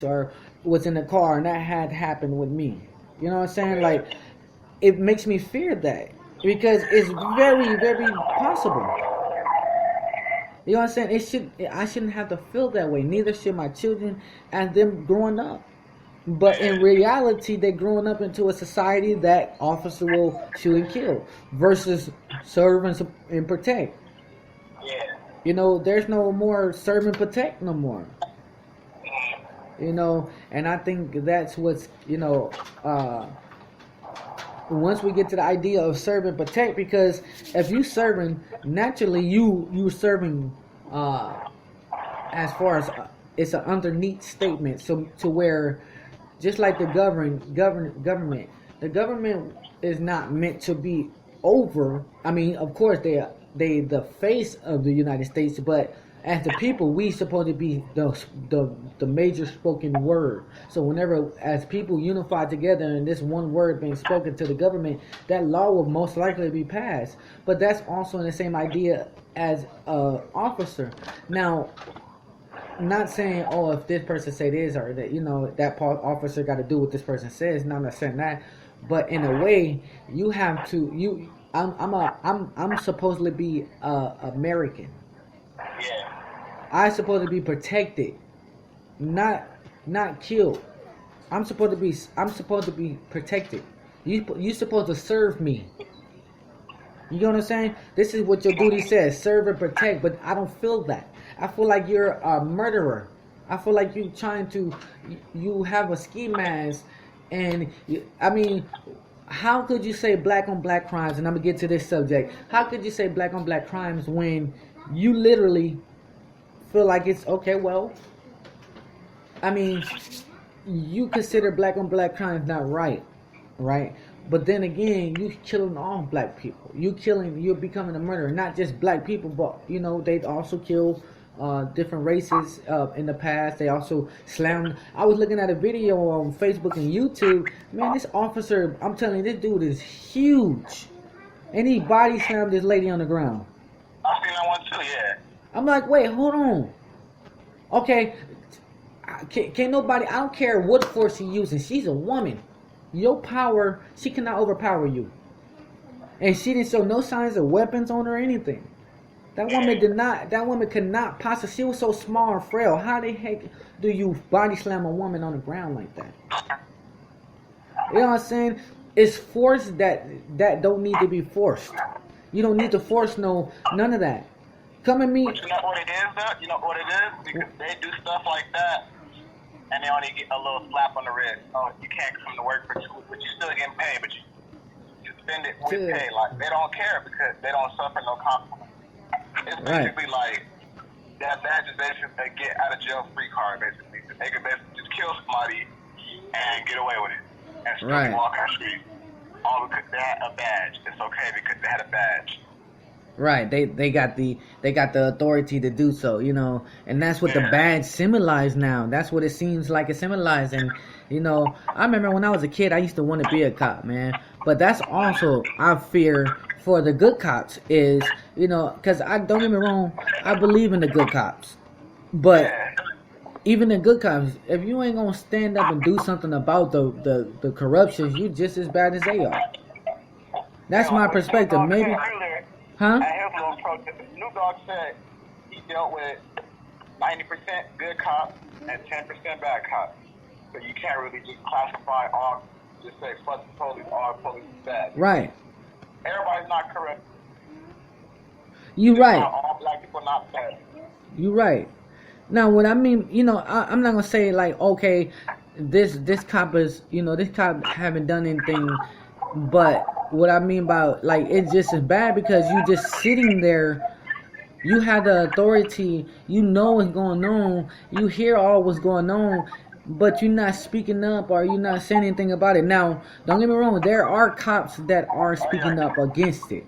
or was in the car and that had happened with me. You know what I'm saying? Like, it makes me fear that because it's very, very possible. You know what I'm saying? I shouldn't have to feel that way. Neither should my children and them growing up. But in reality, they're growing up into a society that officer will shoot and kill versus serve and protect. Yeah. You know, there's no more serve and protect no more. You know, and I think that's what's, once we get to the idea of serve and protect, because if you serving, naturally you serving, as far as it's an underneath statement, so to where just like the government, the government is not meant to be over. I mean, of course they the face of the United States, but as the people, we supposed to be the major spoken word. So whenever as people unify together and this one word being spoken to the government, that law will most likely be passed. But that's also in the same idea as a officer. Now, not saying, oh, if this person say this or that, that officer got to do what this person says. No, I'm not saying that, but in a way, you have to. I'm supposed to be American. Yeah. I supposed to be protected, not killed. I'm supposed to be protected. You supposed to serve me. You know what I'm saying? This is what your duty says: serve and protect. But I don't feel that. I feel like you're a murderer. I feel like you trying to, you have a ski mask, and I mean, how could you say black on black crimes? And I'm gonna get to this subject. How could you say black on black crimes when you literally feel like it's okay? Well, I mean, you consider black on black crimes not right, right? But then again, you killing all black people. You're becoming a murderer. Not just black people, but they also kill different races in the past. They also slammed. I was looking at a video on Facebook and YouTube. Man, this officer, I'm telling you, this dude is huge, and he body slammed this lady on the ground. I seen that one too. Yeah. I'm like, wait, hold on. Okay, can nobody? I don't care what force she's using. She's a woman. Your power, she cannot overpower you. And she didn't show no signs of weapons on her or anything. That woman could not possibly, she was so small and frail. How the heck do you body slam a woman on the ground like that? You know what I'm saying? It's force that don't need to be forced. You don't need to force none of that. Come at me. But you know what it is, though? You know what it is? Because they do stuff like that, and they only get a little slap on the wrist. Oh, you can't come to work for 2 weeks, but you still getting paid, but you spend it with pay. Like, they don't care because they don't suffer no consequences. It's basically like, that badge is basically a get out of jail free card, basically. They can basically just kill somebody and get away with it. And still walk on the street. All because they had a badge. It's okay because they had a badge. Right, they got the authority to do so, and that's what the badge symbolizes now. That's what it seems like it symbolizes. And I remember when I was a kid, I used to want to be a cop, man. But that's also I fear for the good cops is, because I don't get me wrong, I believe in the good cops, but even the good cops, if you ain't gonna stand up and do something about the corruption, you just as bad as they are. That's my perspective, maybe. Huh? And his little protest. Snoop Dogg said he dealt with 90% good cops and 10% bad cops. So you can't really just classify all, just say fuck the police, all police is bad. Right. Everybody's not correct. You right. All black people not bad. You right. Now, what I mean, I'm not gonna say like, okay, this cop is, this cop haven't done anything, but what I mean by like it's just as bad because you just sitting there, you have the authority, what's going on, you hear all what's going on, but you're not speaking up or you're not saying anything about it. Now, don't get me wrong, there are cops that are speaking up against it,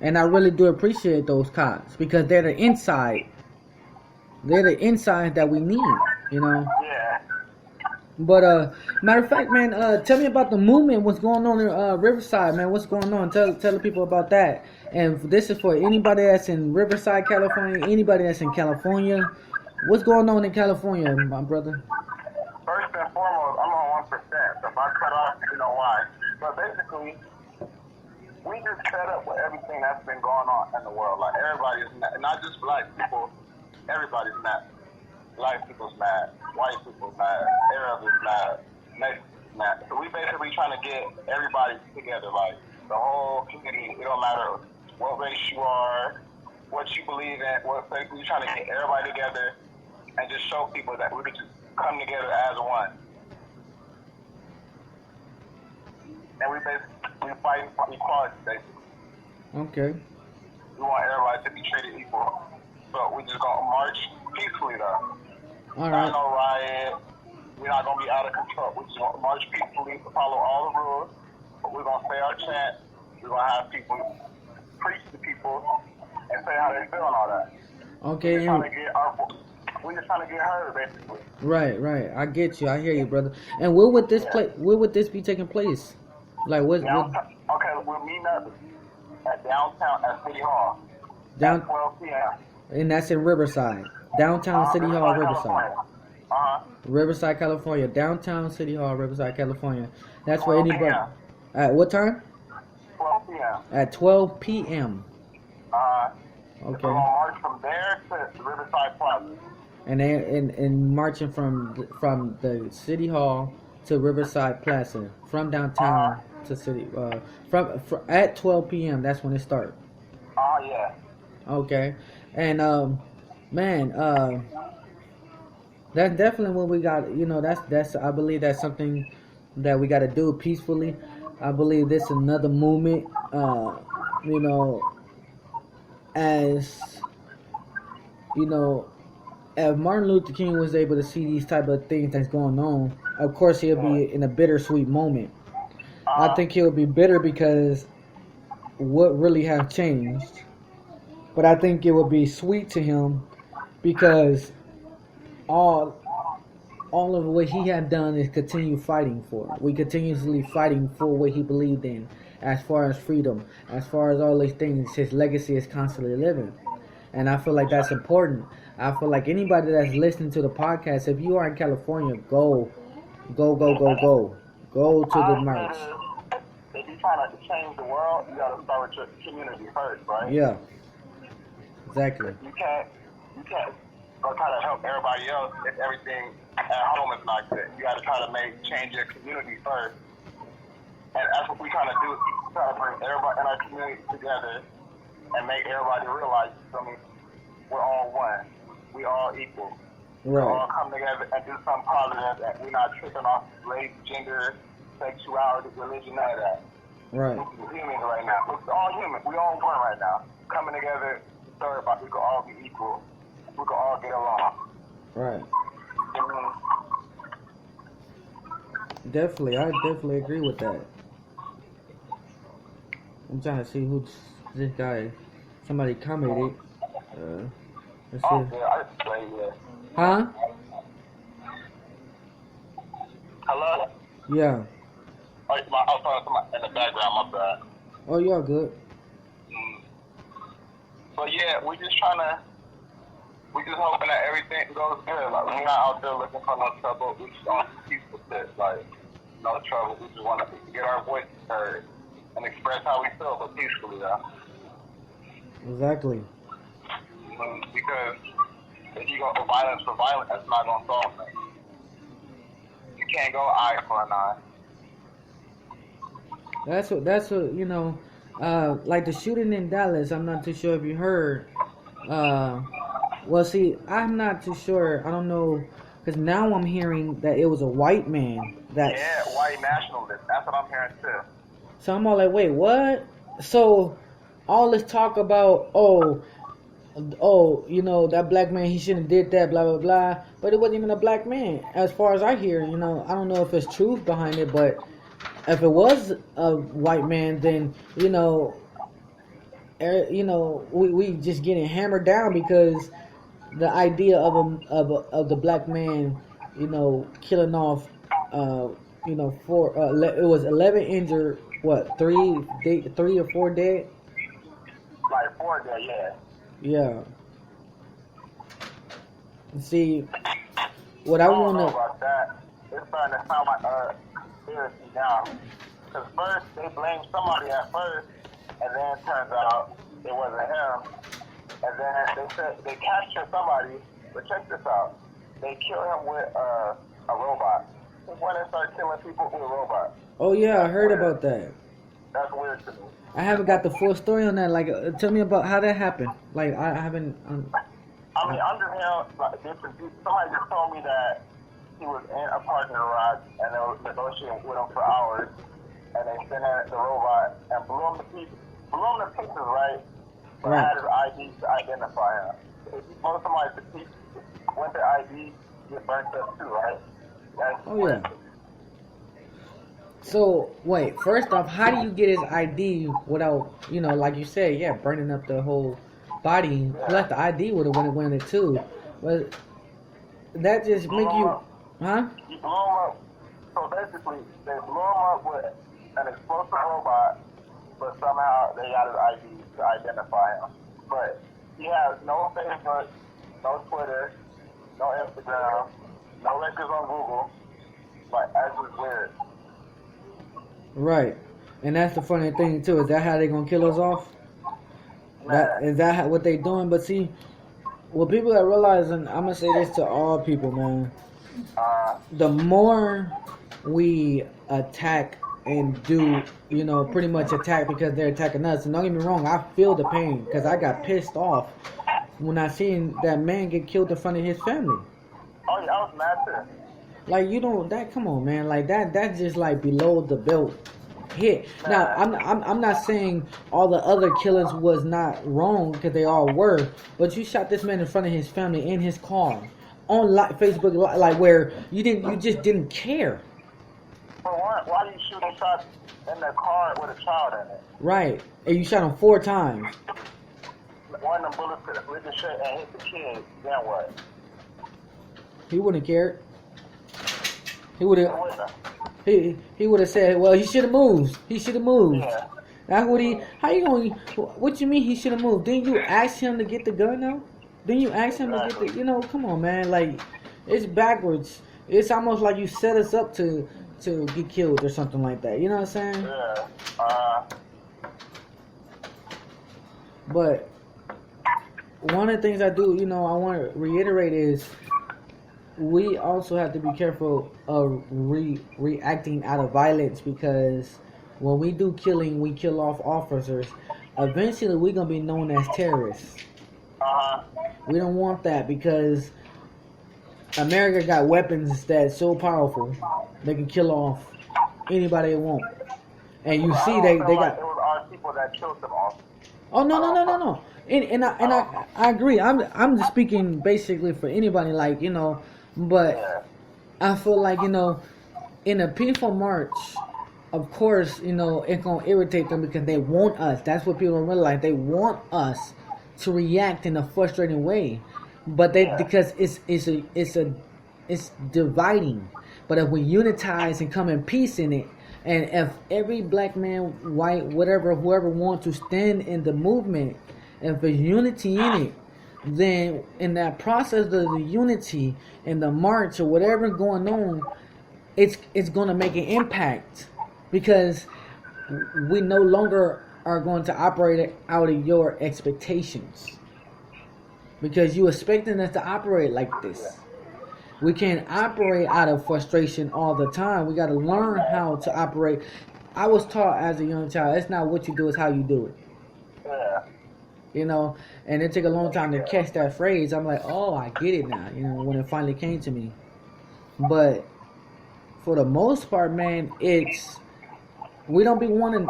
and I really do appreciate those cops because they're the inside. They're the inside that we need, Yeah. But matter of fact, man, tell me about the movement. What's going on in Riverside, man? What's going on? Tell the people about that. And this is for anybody that's in Riverside, California. Anybody that's in California, What's going on in California, my brother? First and foremost, I'm on 1%. So if I cut off, you know why. But basically, we just fed up with everything that's been going on in the world. Like, everybody's mad. Not just black people, everybody's mad. Black people's mad. White people's mad. Arabs is mad. Mexicans is mad. So we basically trying to get everybody together. Like, the whole community. It don't matter what race you are, what you believe in, what faith. We trying to get everybody together and just show people that we could just come together as one. And we fight for equality, basically. Okay. We want everybody to be treated equal. So we just gonna march peacefully, though. All Not right. no riot. We're not gonna be out of control. We just gonna march peacefully, follow all the rules. But we're gonna say our chant. We're gonna have people preach to people and say how they feel and all that. Okay. We're just trying to get heard, basically. Right. I get you. I hear you, brother. And where would this Where would this be taking place? Like what? Downtown, okay, we're meeting up at downtown at City Hall Down, at 12 p.m. and that's in Riverside. Downtown City Hall, Riverside. California. Riverside, California. Downtown City Hall, Riverside, California. That's where 12 anybody. p.m. At what time? 12 p.m. At 12 p.m. We're Okay. going to march from there to Riverside Plaza. And marching from the City Hall to Riverside Plaza, from downtown to city. From at 12 p.m. That's when it starts. Yeah. Okay. And man, that's definitely what we got. You know, that's I believe that's something that we got to do peacefully. I believe this is another movement. You know, as you know, if Martin Luther King was able to see these type of things that's going on, of course he'll be in a bittersweet moment. I think he'll be bitter because what really have changed. But I think it would be sweet to him because all of what he had done is continue fighting for. We continuously fighting for what he believed in, as far as freedom, as far as all these things. His legacy is constantly living, and I feel like that's important. I feel like anybody that's listening to the podcast, if you are in California, go to the march. If you're trying to change the world, you got to start with your community first, right? Yeah, exactly. You can't go try to help everybody else if everything at home is not good. You got to try to change your community first. And that's what we're trying to do. We're trying to bring everybody in our community together and make everybody realize, we're all one. We all equal. We all come together and do something positive, and we're not tripping off race, gender, sexuality, religion, none of that. Right. We're humans right now. We're all human. We all one right now. Coming together, sorry about we can all be equal. We can all get along. Right. Mm-hmm. Definitely, I definitely agree with that. I'm trying to see who this guy. Somebody commented. Let's see. Oh, yeah, I just say yeah. Huh? Hello? Yeah. Oh, I was talking to somebody in the background, my bad. Oh, y'all good. So yeah, we just hoping that everything goes good. Like, we're not out there looking for no trouble. We just want to keep with this, like, no trouble. We just want to get our voices heard and express how we feel, but peacefully, though. Exactly. Because if you go for violence, that's not going to solve things. You can't go eye for an eye. That's what you know. Like the shooting in Dallas. I'm not too sure if you heard. Well, see, I'm not too sure. I don't know, because now I'm hearing that it was a white man that. Yeah, white nationalist. That's what I'm hearing too. So I'm all like, wait, what? So all this talk about, you know, that black man, he shouldn't have did that, blah, blah, blah. But it wasn't even a black man, as far as I hear. You know, I don't know if there's truth behind it, but if it was a white man, then, you know, we just getting hammered down because the idea of the black man, you know, killing off, you know, it was 11 injured, what, 3 or 4 dead? Like 4 dead, yeah. Yeah. See, what I I don't know wanna. about that. It's starting to sound like a conspiracy now. Because first, they blamed somebody at first, and then it turns out it wasn't him. And then they said they captured somebody, but check this out. They killed him with a robot. Just when they start killing people with robots. Oh yeah, I heard about that. That's weird to me. I haven't got the full story on that. Like, tell me about how that happened. Like, I haven't. I mean, under him, like, somebody just told me that he was in a parking garage and they were negotiating with him for hours, and they sent in the robot and blew him to pieces, right? But Right. had his ID to identify him. If you blow somebody to pieces, when their ID get burnt up too, right? That's Oh yeah. So wait, first off, how do you get his ID without, like you said, yeah, burning up the whole body? Plus the ID would have went it too, but that just make you, huh? You blew him up. So basically, they blew him up with an explosive robot, but somehow they got his ID to identify him. But he has no Facebook, no Twitter, no Instagram, no records on Google. Like, that's just weird. Right, and that's the funny thing too. Is that how they gonna kill us off? Is that what they doing? But see, what people are realizing, I'm gonna say this to all people, man. The more we attack and do, pretty much attack because they're attacking us. And don't get me wrong, I feel the pain because I got pissed off when I seen that man get killed in front of his family. Oh yeah, I was mad too. Like, come on, man. Like that's just like below the belt hit. Now, I'm not saying all the other killings was not wrong because they all were, but you shot this man in front of his family in his car on Facebook, like where you just didn't care. For one, why do you shoot a shot in the car with a child in it? Right, and you shot him 4 times. One of the bullets could have ricocheted and hit the kid. Then what? He wouldn't have cared. He would have. He would have said, "Well, he should have moved. He should have moved." Yeah. That's what he. How you going? What you mean he should have moved? Didn't you ask him to get the gun though? Didn't you ask him to get the? Come on, man. Like, it's backwards. It's almost like you set us up to get killed or something like that. You know what I'm saying? Yeah. But one of the things I do, I want to reiterate is we also have to be careful of reacting out of violence, because when we do killing, we kill off officers. Eventually, we're going to be known as terrorists. We don't want that, because America got weapons that's so powerful they can kill off anybody they want. And you see they got. It was our people that killed them off. Oh no. And I agree. I'm just speaking basically for anybody, like, but I feel like, in a peaceful march, of course, it's gonna irritate them because they want us. That's what people don't realize. They want us to react in a frustrating way, but because it's dividing. But if we unitize and come in peace in it, and if every black man, white, whatever, whoever wants to stand in the movement, if there's unity in it, then in that process of the unity and the march or whatever going on, it's going to make an impact, because we no longer are going to operate out of your expectations, because you expecting us to operate like this. We can't operate out of frustration all the time. We got to learn how to operate. I was taught as a young child, it's not what you do, it's how you do it. Yeah. And it took a long time to catch that phrase. I'm like, oh, I get it now, when it finally came to me. But for the most part, man, we don't be wanting,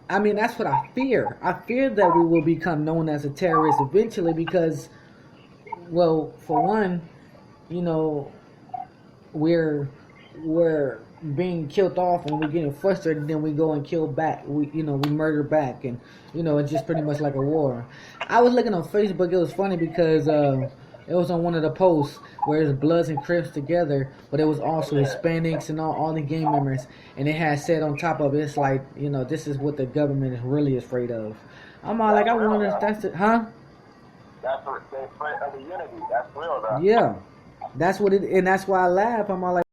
that's what I fear. I fear that we will become known as a terrorist eventually, because, well, for one, we're being killed off and we're getting frustrated, then we go and kill back. We murder back, and it's just pretty much like a war. I was looking on Facebook. It was funny because it was on one of the posts where it's Bloods and Crips together, but it was also Hispanics and all the gang members, and it had said on top of it, it's like, this is what the government is really afraid of. I'm all like, I wonder if that's it, huh? That's what they afraid of, the unity. That's real, though. Yeah. That's what it, and that's why I laugh. I'm all like.